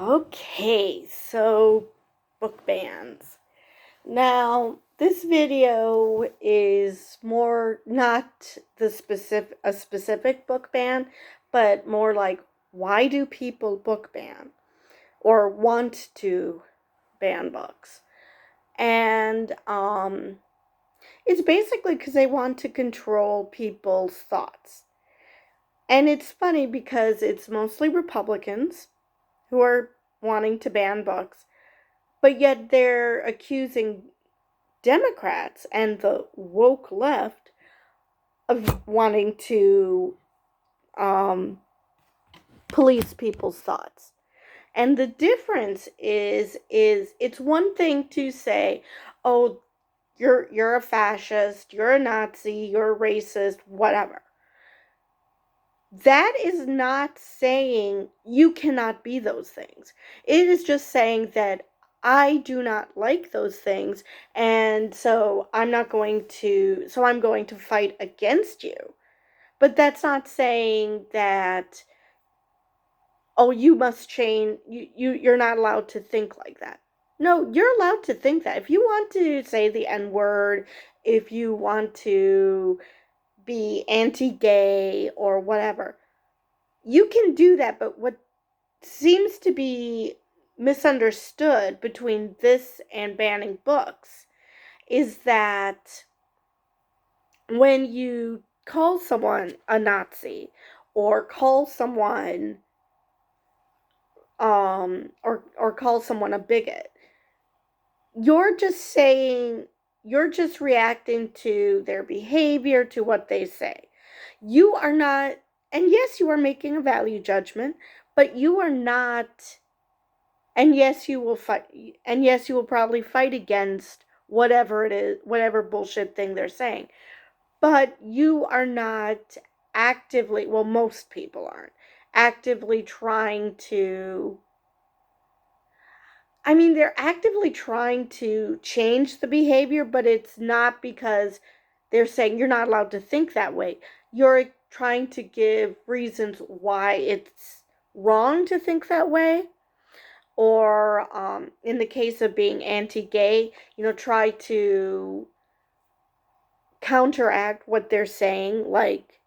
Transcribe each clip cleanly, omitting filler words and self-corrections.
Okay, so book bans. Now, this video is more not a specific book ban, but more like why do people book ban or want to ban books? And it's basically because they want to control people's thoughts. And it's funny because it's mostly Republicans who are wanting to ban books, but yet they're accusing Democrats and the woke left of wanting to police people's thoughts. And the difference is it's one thing to say, "Oh, you're a fascist, you're a Nazi, you're a racist, whatever." That is not saying you cannot be those things. It is just saying that I do not like those things, and so I'm going to fight against you. But that's not saying that, oh, you must change, you're not allowed to think like that. No, you're allowed to think that. If you want to say the N word, if you want to be anti gay or whatever, you can do that. But what seems to be misunderstood between this and banning books is that when you call someone a Nazi or call someone or call someone a bigot, you're just saying, you're just reacting to their behavior, to what they say. You are not, and yes, you are making a value judgment, but you are not, and yes, you will fight, and yes, you will probably fight against whatever it is, whatever bullshit thing they're saying. But you are not actively, well, most people aren't actively trying to, I mean, they're actively trying to change the behavior, but it's not because they're saying you're not allowed to think that way. You're trying to give reasons why it's wrong to think that way. Or in the case of being anti gay, try to counteract what they're saying, like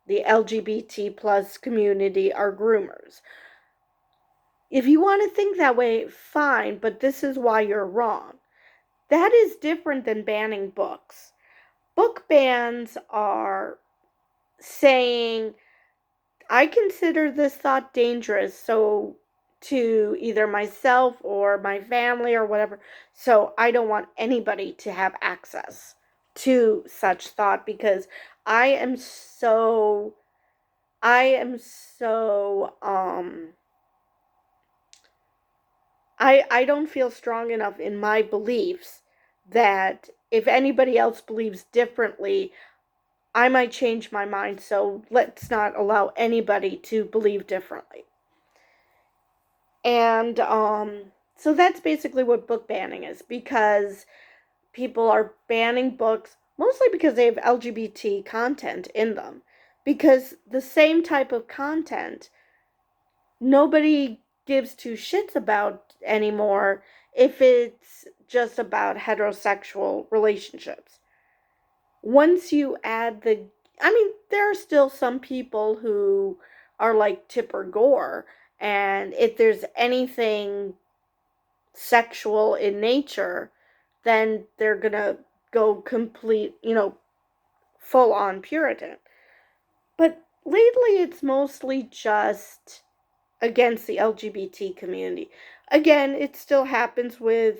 the LGBT plus community are groomers. If you want to think that way, fine, but this is why you're wrong. That is different than banning books. Book bans are saying, I consider this thought dangerous, so to either myself or my family or whatever, so I don't want anybody to have access to such thought because I am so I am so I don't feel strong enough in my beliefs that if anybody else believes differently, I might change my mind, so let's not allow anybody to believe differently. And so that's basically what book banning is, because people are banning books mostly because they have LGBT content in them. Because the same type of content nobody gives two shits about anymore if it's just about heterosexual relationships. Once you add I mean, there are still some people who are like Tipper Gore, and if there's anything sexual in nature, then they're gonna go complete, full on Puritan. But lately it's mostly just against the LGBT community. Again, it still happens with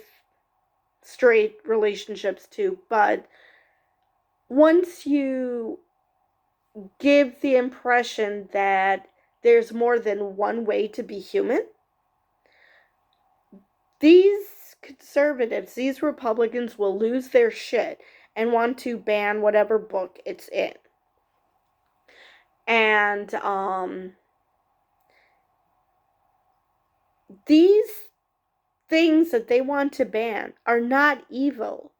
straight relationships too, but once you give the impression that there's more than one way to be human, these conservatives, these Republicans will lose their shit and want to ban whatever book it's in. And these things that they want to ban are not evil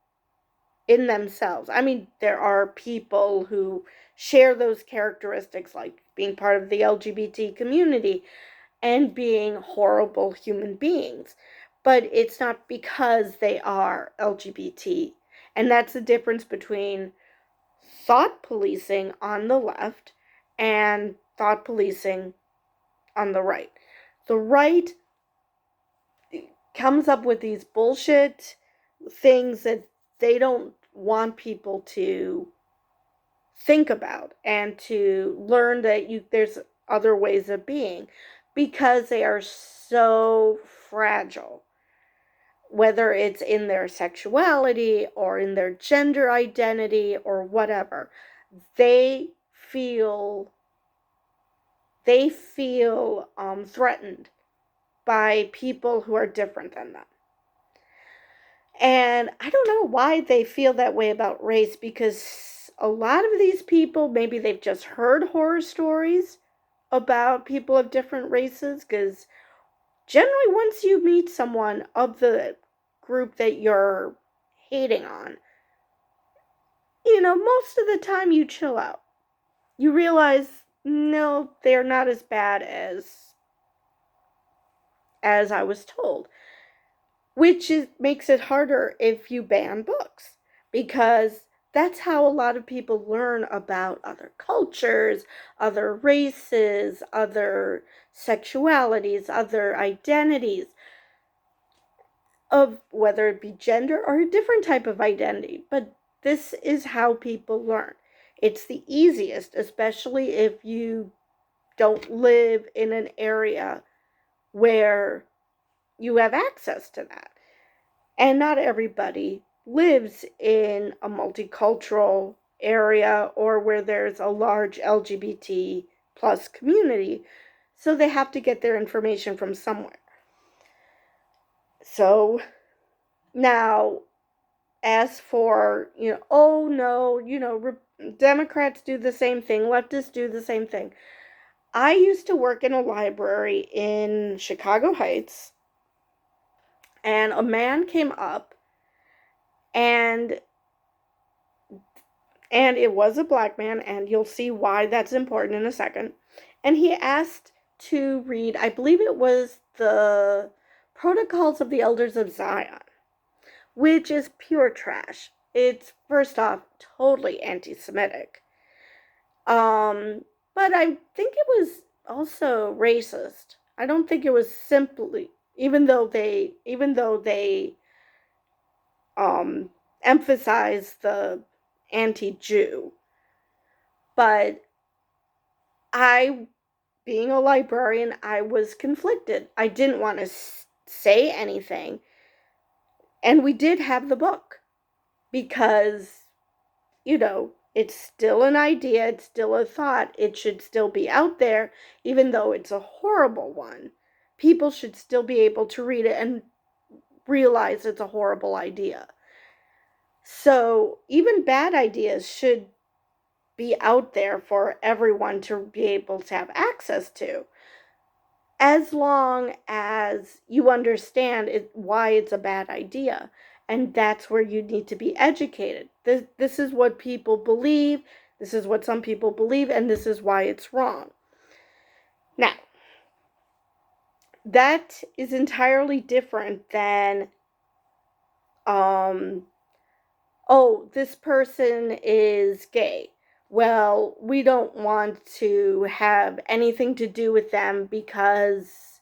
in themselves. I mean, there are people who share those characteristics, like being part of the LGBT community, and being horrible human beings. But it's not because they are LGBT. And that's the difference between thought policing on the left and thought policing on the right. The right comes up with these bullshit things that they don't want people to think about and to learn that there's other ways of being, because they are so fragile, whether it's in their sexuality or in their gender identity or whatever. They feel threatened by people who are different than them. And I don't know why they feel that way about race, because a lot of these people, maybe they've just heard horror stories about people of different races, because generally once you meet someone of the group that you're hating on, most of the time you chill out. You realize, no, they're not as bad as I was told. Which makes it harder if you ban books, because that's how a lot of people learn about other cultures, other races, other sexualities, other identities, of whether it be gender or a different type of identity. But this is how people learn. It's the easiest, especially if you don't live in an area where you have access to that. And not everybody lives in a multicultural area or where there's a large LGBT plus community. So they have to get their information from somewhere. So now, as for, oh no, Democrats do the same thing, leftists do the same thing. I used to work in a library in Chicago Heights, and a man came up, and it was a black man, and you'll see why that's important in a second. And he asked to read, I believe it was the Protocols of the Elders of Zion, which is pure trash. It's, first off, totally anti-Semitic. But I think it was also racist. I don't think it was simply, even though they emphasize the anti-Jew. But being a librarian, I was conflicted. I didn't want to say anything. And we did have the book because, it's still an idea, it's still a thought, it should still be out there, even though it's a horrible one. People should still be able to read it and realize it's a horrible idea. So even bad ideas should be out there for everyone to be able to have access to, as long as you understand why it's a bad idea. And that's where you need to be educated. This is what people believe, this is what some people believe, and this is why it's wrong. Now, that is entirely different than, this person is gay. Well, we don't want to have anything to do with them because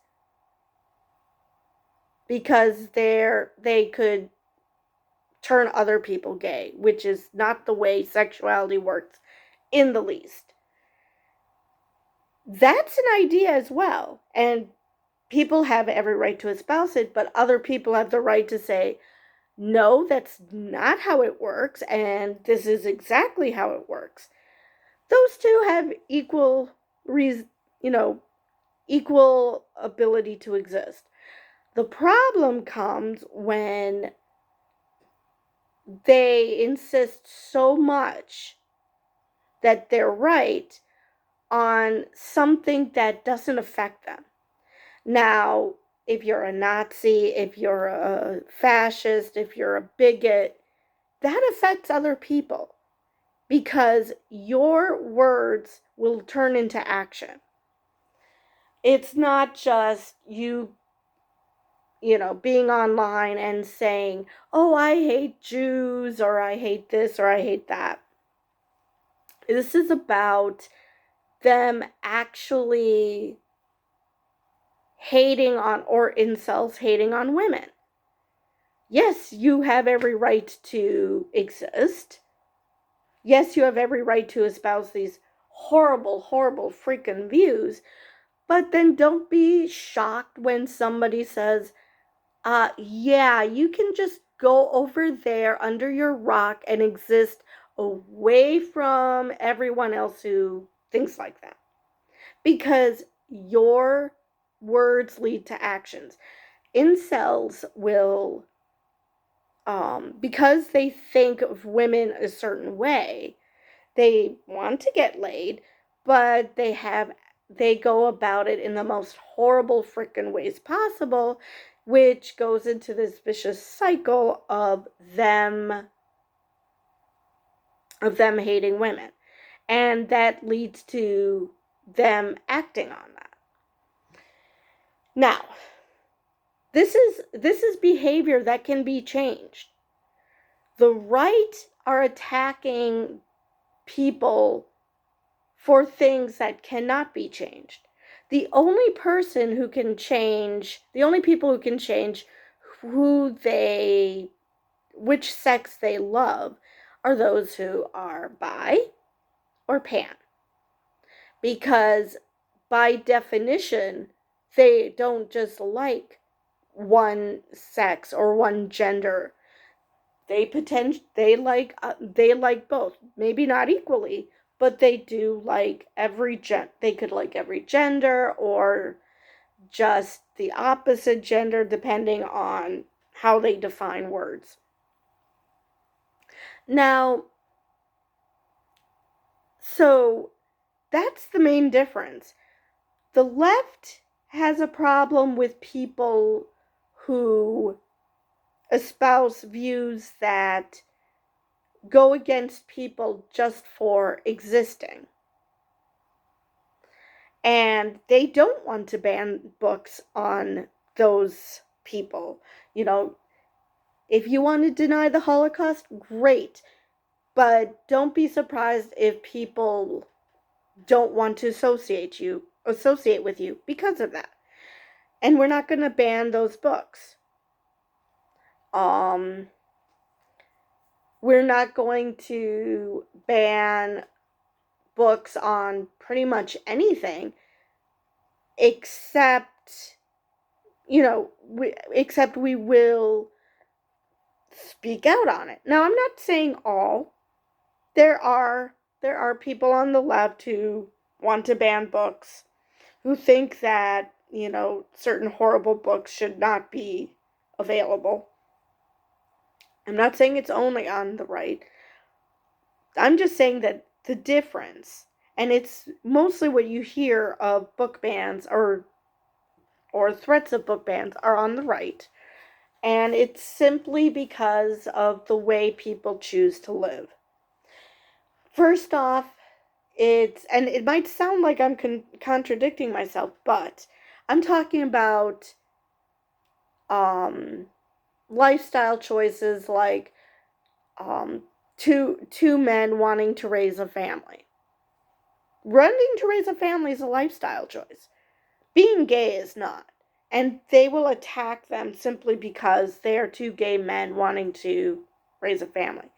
they could turn other people gay, which is not the way sexuality works in the least. That's an idea as well, and people have every right to espouse it, but other people have the right to say, no, that's not how it works, and this is exactly how it works. Those two have equal ability to exist. The problem comes when they insist so much that they're right on something that doesn't affect them. Now, if you're a Nazi, if you're a fascist, if you're a bigot, that affects other people, because your words will turn into action. It's not just being online and saying, oh, I hate Jews, or I hate this, or I hate that. This is about them actually hating on, or incels hating on women. Yes, you have every right to exist. Yes, you have every right to espouse these horrible, horrible freaking views, but then don't be shocked when somebody says, yeah, you can just go over there under your rock and exist away from everyone else who thinks like that. Because your words lead to actions. Incels will, because they think of women a certain way, they want to get laid, but they go about it in the most horrible freaking ways possible, which goes into this vicious cycle of them hating women. And that leads to them acting on that. Now, this is behavior that can be changed. The right are attacking people for things that cannot be changed. The only people who can change which sex they love are those who are bi or pan. Because by definition, they don't just like one sex or one gender. They like both. Maybe not equally, but they do like they could like every gender, or just the opposite gender, depending on how they define words. Now, so that's the main difference. The left has a problem with people who espouse views that go against people just for existing. And they don't want to ban books on those people. If you want to deny the Holocaust, great. But don't be surprised if people don't want to associate with you because of that. And we're not going to ban those books. We're not going to ban books on pretty much anything, except we will speak out on it. Now, I'm not saying all. There are people on the left who want to ban books, who think that, certain horrible books should not be available. I'm not saying it's only on the right. I'm just saying that the difference, and it's mostly what you hear of book bans or threats of book bans, are on the right. And it's simply because of the way people choose to live. First off, and it might sound like I'm contradicting myself, but I'm talking about lifestyle choices, like two men wanting to raise a family. Wanting to raise a family is a lifestyle choice. Being gay is not. And they will attack them simply because they are two gay men wanting to raise a family.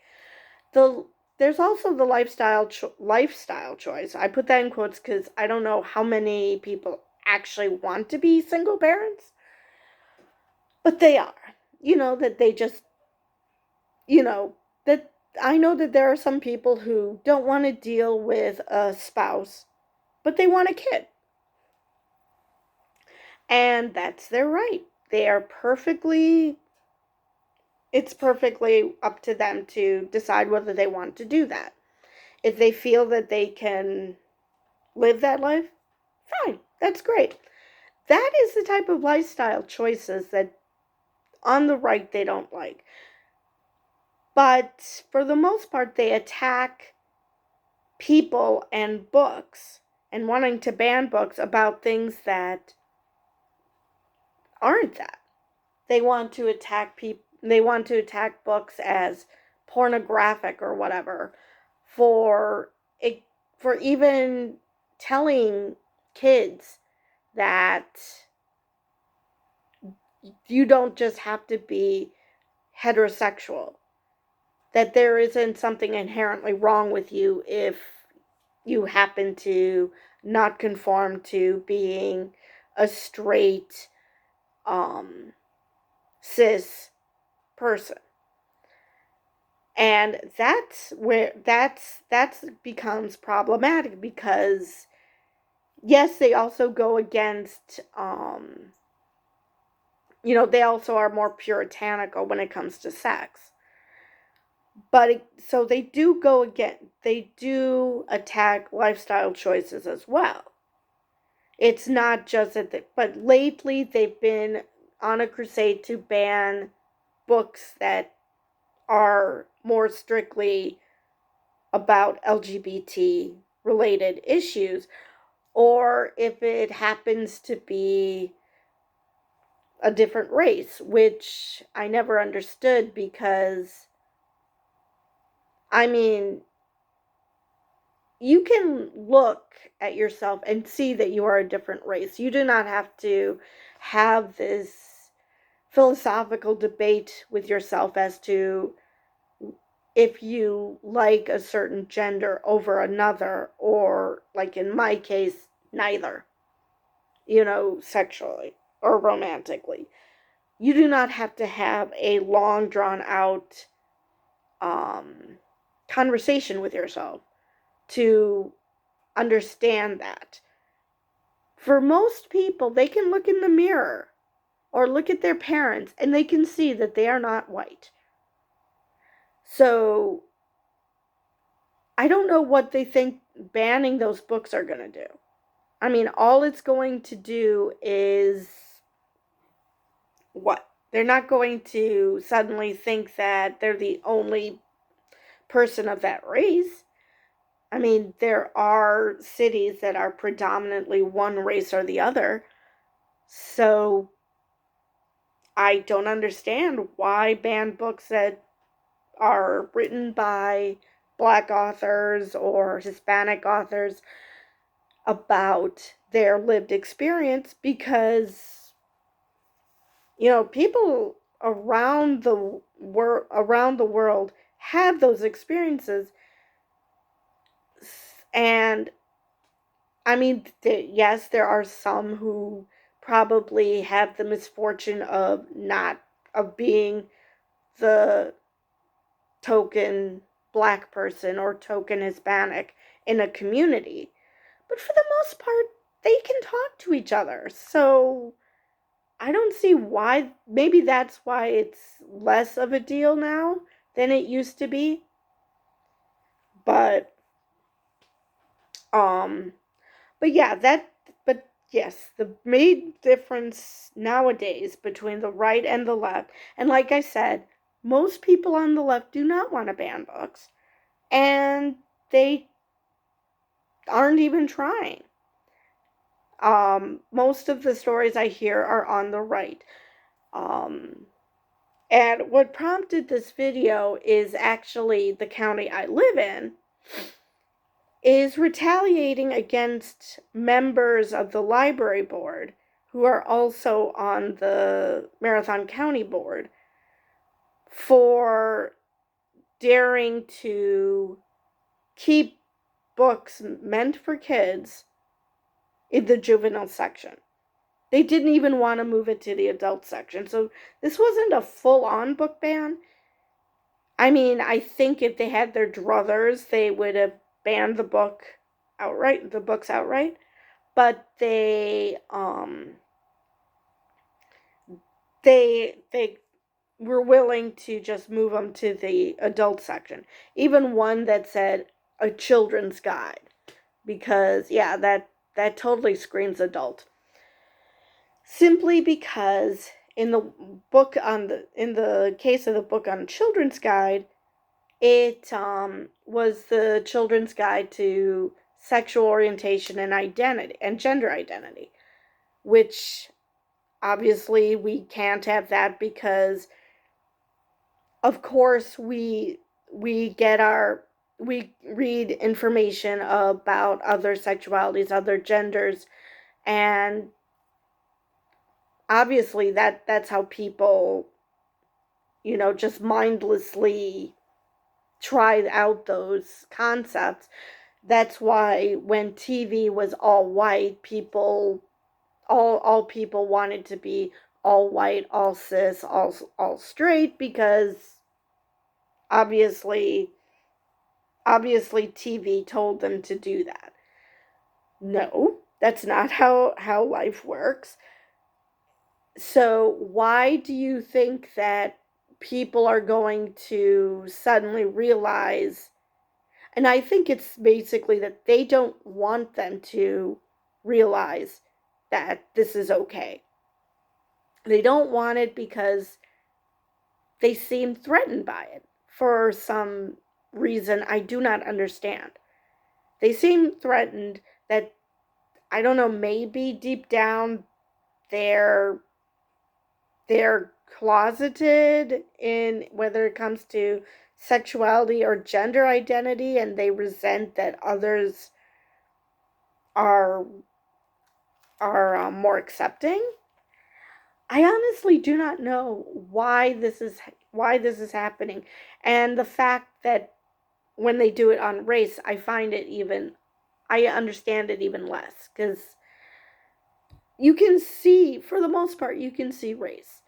There's also the lifestyle choice. I put that in quotes because I don't know how many people actually want to be single parents. But they are. That they just, that I know that there are some people who don't want to deal with a spouse, but they want a kid. And that's their right. It's perfectly up to them to decide whether they want to do that. If they feel that they can live that life, fine, that's great. That is the type of lifestyle choices that on the right they don't like. But for the most part, they attack people and books and wanting to ban books about things that aren't that. They want to attack people. They want to attack books as pornographic or whatever for it, for even telling kids that you don't just have to be heterosexual, that there isn't something inherently wrong with you if you happen to not conform to being a straight cis person. And that's where that's becomes problematic, because yes, they also go against they also are more puritanical when it comes to sex. But so they do attack lifestyle choices as well. It's not just but lately they've been on a crusade to ban books that are more strictly about LGBT related issues, or if it happens to be a different race, which I never understood, because I mean, you can look at yourself and see that you are a different race. You do not have to have this philosophical debate with yourself as to if you like a certain gender over another, or, like in my case, neither, sexually or romantically. You do not have to have a long, drawn out conversation with yourself to understand that. For most people, they can look in the mirror or look at their parents and they can see that they are not white. So I don't know what they think banning those books are going to do. I mean, all it's going to do is what? They're not going to suddenly think that they're the only person of that race. I mean, there are cities that are predominantly one race or the other. So I don't understand why ban books that are written by Black authors or Hispanic authors about their lived experience, because people around the world have those experiences. And I mean, yes, there are some who probably have the misfortune of being the token Black person or token Hispanic in a community. But for the most part, they can talk to each other. So I don't see why. Maybe that's why it's less of a deal now than it used to be. But um but yeah, but yes, the main difference nowadays between the right and the left, and like I said, most people on the left do not want to ban books, and they aren't even trying. Most of the stories I hear are on the right. And what prompted this video is actually the county I live in is retaliating against members of the library board who are also on the Marathon County Board for daring to keep books meant for kids in the juvenile section. They didn't even want to move it to the adult section. So this wasn't a full-on book ban. I mean, I think if they had their druthers, they would have banned the books outright. But they were willing to just move them to the adult section. Even one that said a children's guide, because yeah, that totally screams adult. Simply because in the case of the book on children's guide, it was the children's guide to sexual orientation and identity and gender identity, which obviously we can't have that because of course we read information about other sexualities, other genders, and obviously that's how people, just mindlessly try out those concepts. That's why when TV was all white, all people wanted to be all white, all cis, all straight, because obviously TV told them to do that. No, that's not how life works. So why do you think that people are going to suddenly realize, and I think it's basically that they don't want them to realize that this is okay. They don't want it because they seem threatened by it for some reason I do not understand. They seem threatened that, I don't know, maybe deep down they're closeted in whether it comes to sexuality or gender identity, and they resent that others are more accepting. I honestly do not know why this is happening, and the fact that when they do it on race, I understand it even less, because you can see, for the most part, you can see race.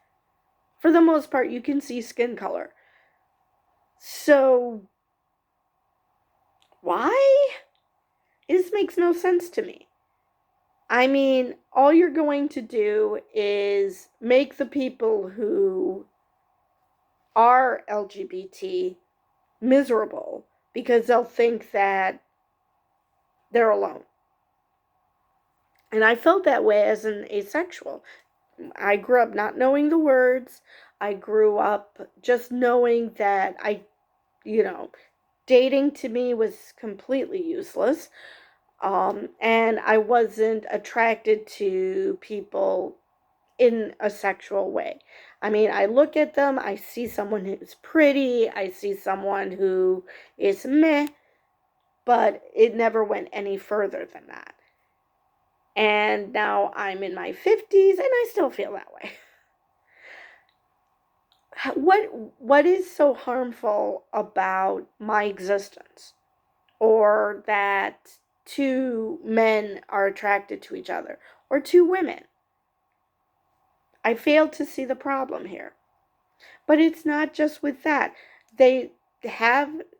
For the most part, you can see skin color. So why? This makes no sense to me. I mean, all you're going to do is make the people who are LGBT miserable because they'll think that they're alone. And I felt that way as an asexual. I grew up not knowing the words. I grew up just knowing that dating to me was completely useless. And I wasn't attracted to people in a sexual way. I mean, I look at them, I see someone who's pretty, I see someone who is meh, but it never went any further than that. And now I'm in my 50s and I still feel that way. What is so harmful about my existence, or that two men are attracted to each other, or two women? I fail to see the problem here. But it's not just with that. They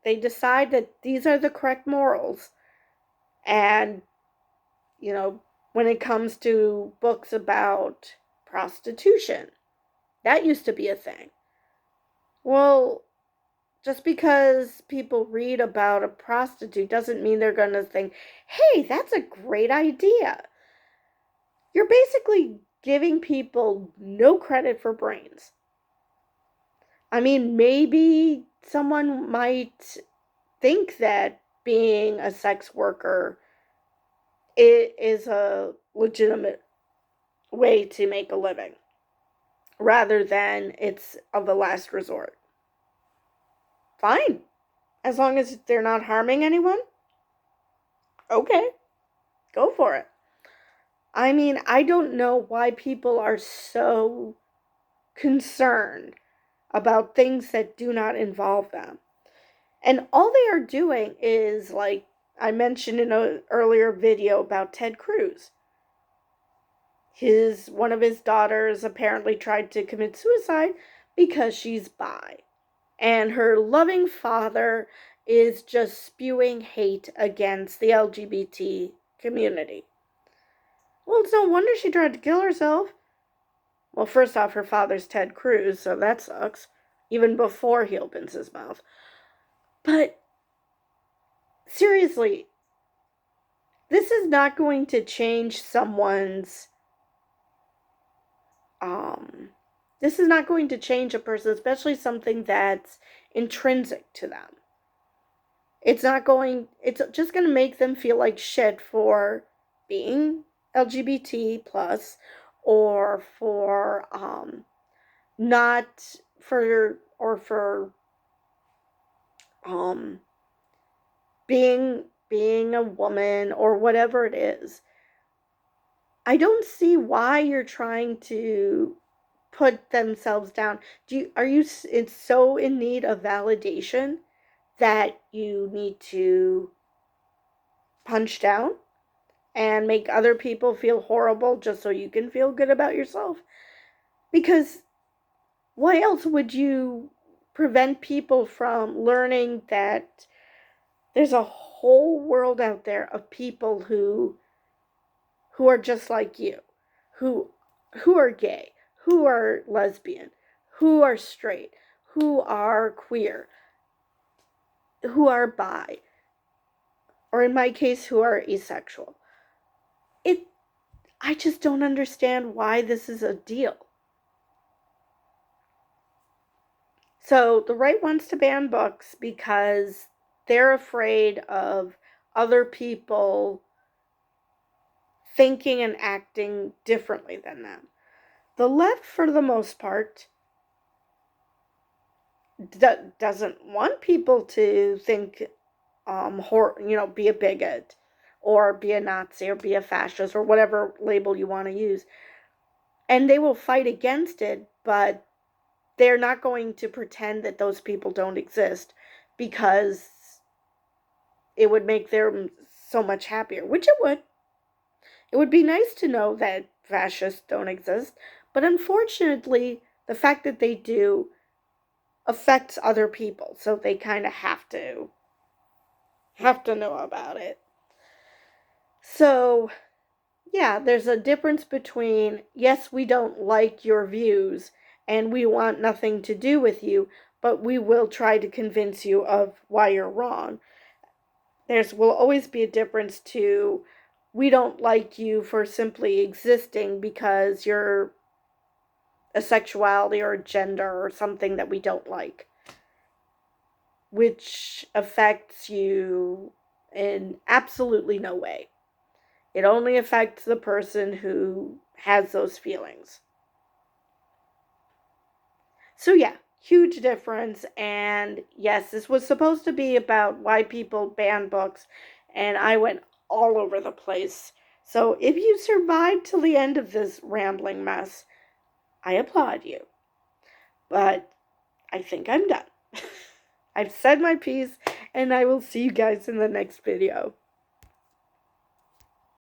decide that these are the correct morals. And, when it comes to books about prostitution, that used to be a thing. Well, just because people read about a prostitute doesn't mean they're going to think, hey, that's a great idea. You're basically giving people no credit for brains. I mean, maybe someone might think that being a sex worker is a legitimate way to make a living, rather than it's of a last resort. Fine. As long as they're not harming anyone, okay, go for it. I mean, I don't know why people are so concerned about things that do not involve them. And all they are doing is, like I mentioned in an earlier video about Ted Cruz. One of his daughters apparently tried to commit suicide because she's bi. And her loving father is just spewing hate against the LGBT community. Well, it's no wonder she tried to kill herself. Well, first off, her father's Ted Cruz, so that sucks. Even before he opens his mouth. But seriously, this is not going to change someone's this is not going to change a person, especially something that's intrinsic to them. It's just going to make them feel like shit for being LGBT plus, or for not for or for um being a woman or whatever it is. I don't see why you're trying to put themselves down. Are you it's so in need of validation that you need to punch down and make other people feel horrible just so you can feel good about yourself? Because why else would you prevent people from learning that there's a whole world out there of people who are just like you, who who are gay, who are lesbian, who are straight, who are queer, who are bi, or in my case, who are asexual. It I just don't understand why this is a deal. So the right wants to ban books because they're afraid of other people thinking and acting differently than them. The left, for the most part, doesn't want people to think, be a bigot, or be a Nazi, or be a fascist, or whatever label you want to use. And they will fight against it, but they're not going to pretend that those people don't exist, because it would make them so much happier, which it would. It would be nice to know that fascists don't exist, but unfortunately, the fact that they do affects other people, so they kind of have to know about it. So, yeah, there's a difference between, yes, we don't like your views and we want nothing to do with you, but we will try to convince you of why you're wrong. Will always be a difference to, we don't like you for simply existing because you're a sexuality or a gender or something that we don't like, which affects you in absolutely no way. It only affects the person who has those feelings. So, yeah, huge difference. And yes, this was supposed to be about why people ban books, and I went all over the place. So, if you survived till the end of this rambling mess, I applaud you. But I think I'm done. I've said my piece, and I will see you guys in the next video.